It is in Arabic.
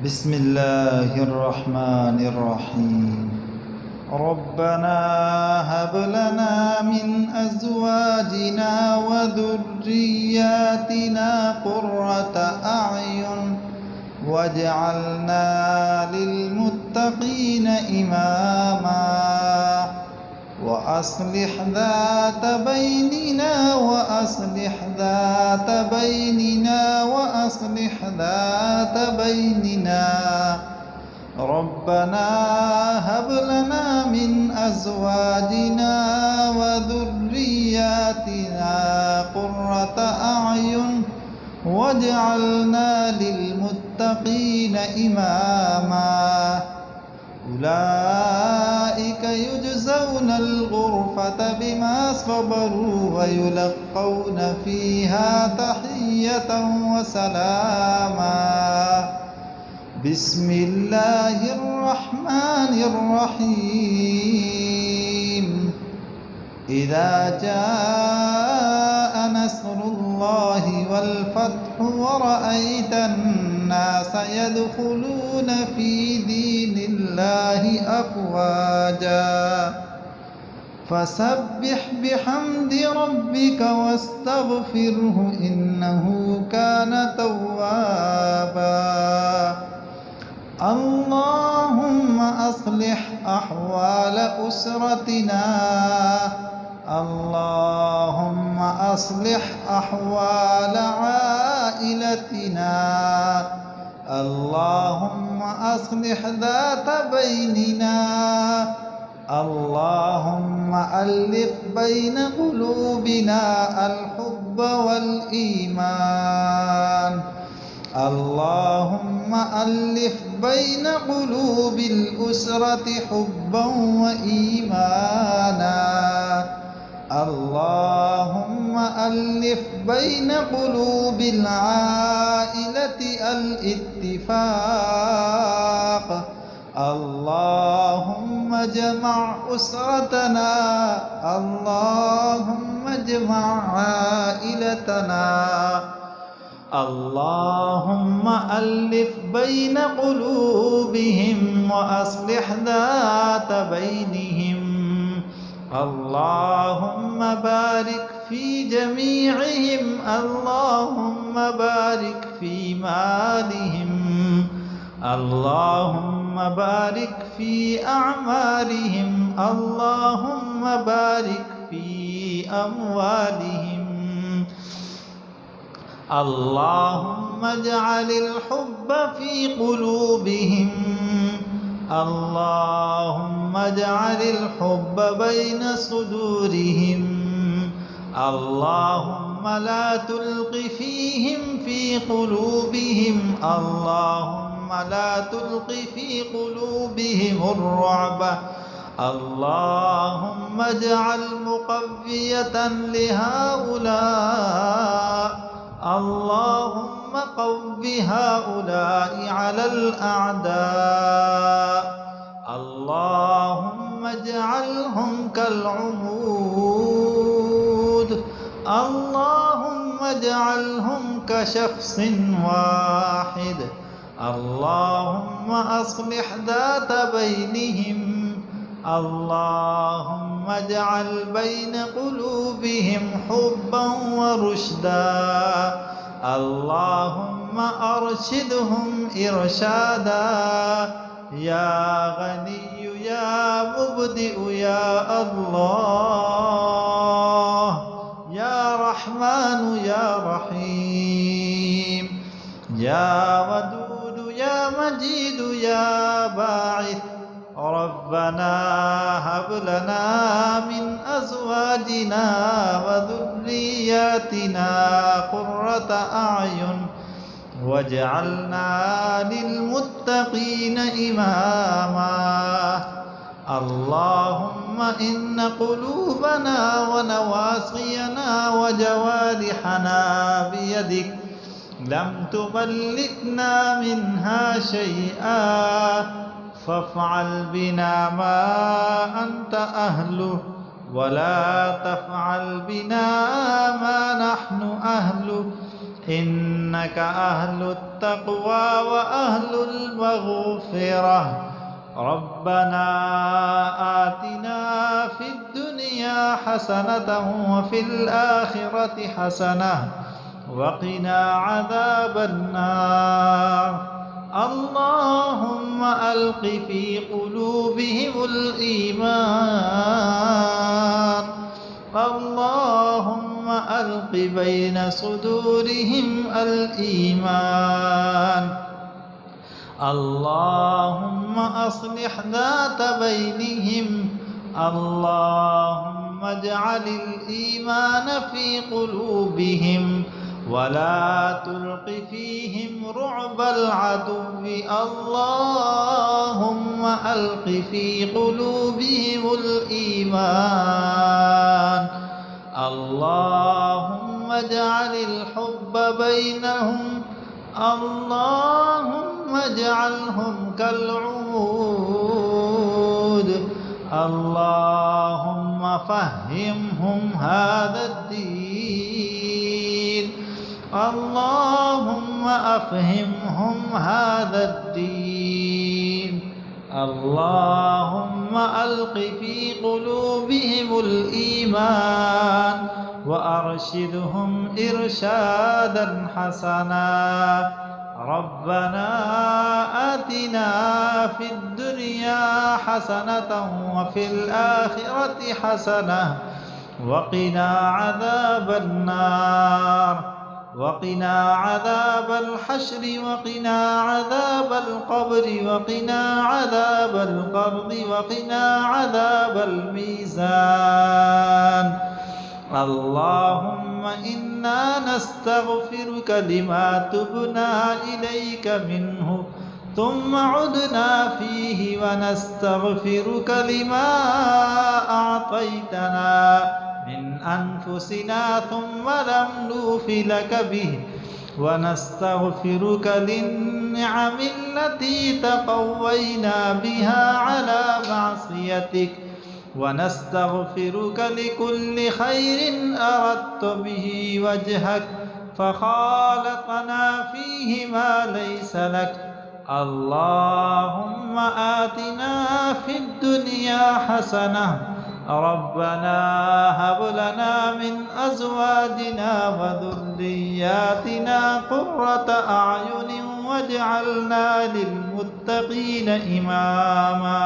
بسم الله الرحمن الرحيم. ربنا هب لنا من أزواجنا وذرياتنا قرة أعين واجعلنا للمتقين إماما وأصلح ذات بيننا ربنا هب لنا من أزواجنا وذرياتنا قرة أعين واجعلنا للمتقين إماما أولئك يجزون الغرفة بما صبروا ويلقون فيها تحية وسلاما. بسم الله الرحمن الرحيم. إذا جاء نصر الله والفتح ورأيت الناس يدخلون في دين الله أفواجا فسبح بحمد ربك واستغفره إنه كان توابا. اللهم أصلح أحوال أسرتنا اللهم أصلح أحوال عائلتنا اللهم أصلح ذات بيننا اللهم ألف بين قلوبنا الحب والإيمان اللهم ألف بين قلوب الأسرة حبا وإيمانا اللهم ألف بين قلوب العائلة الاتفاق اللهم اجمع أسرتنا اللهم اجمع عائلتنا اللهم ألف بين قلوبهم وأصلح ذات بينهم اللهم بارك في جميعهم اللهم بارك في مالهم اللهم بارك في أعمارهم اللهم بارك في أموالهم اللهم اجعل الحب في قلوبهم اللهم اجعل الحب بين صدورهم اللهم لا تلق فيهم في قلوبهم اللهم لا تلق في قلوبهم الرعب اللهم اجعل مقوية لهؤلاء اللهم قو هؤلاء على الأعداء اللهم اجعلهم كالعمود اللهم اجعلهم كشخص واحد اللهم أصلح ذات بينهم اللهم اجعل بين قلوبهم حبا ورشدا اللهم أرشدهم إرشادا يا غني يا مبدئ يا الله يا رحمن يا رحيم يا ودود يا مجيد يا باعث ربنا هب لنا من أزواجنا وذرياتنا قرة أعين واجعلنا للمتقين إماما اللهم إن قلوبنا ونواصينا وجوارحنا بيدك لم تملكنا منها شيئا فافعل بنا ما أنت أهله ولا تفعل بنا ما نحن أهله إنك أهل التقوى وأهل المغفرة مغفرة. ربنا آتنا في الدنيا حسنة وفي الآخرة حسنة وقنا عذاب النار. اللهم ألق في قلوبهم الإيمان. اللهم ألق بين صدورهم الإيمان. اللهم أصلح ذات بينهم. اللهم اجعل الإيمان في قلوبهم ولا تلق فيهم رعب العدو. اللهم ألق في قلوبهم الإيمان. اللهم اجعل الحب بينهم. اللهم اجعلهم كالعود. اللهم فهمهم هذا الدين. اللهم أفهمهم هذا الدين. اللهم ألق في قلوبهم الإيمان وأرشدهم إرشادا حسنا. ربنا آتنا في الدنيا حسنة وفي الآخرة حسنة وقنا عذاب النار. وقنا عذاب الحشر وقنا عذاب القبر وقنا عذاب القرض وقنا عذاب الميزان. اللهم إنا نستغفرك لما تبنا إليك منه ثم عدنا فيه ونستغفرك لما أعطيتنا من أنفسنا ثم لم نوف لك به ونستغفرك للنعم التي تقوينا بها على معصيتك ونستغفرك لكل خير أردت به وجهك فخالقنا فيه ما ليس لك. اللهم آتنا في الدنيا حسنة. ربنا هب لنا من أزواجنا وذرياتنا قرة أعين واجعلنا للمتقين إماما.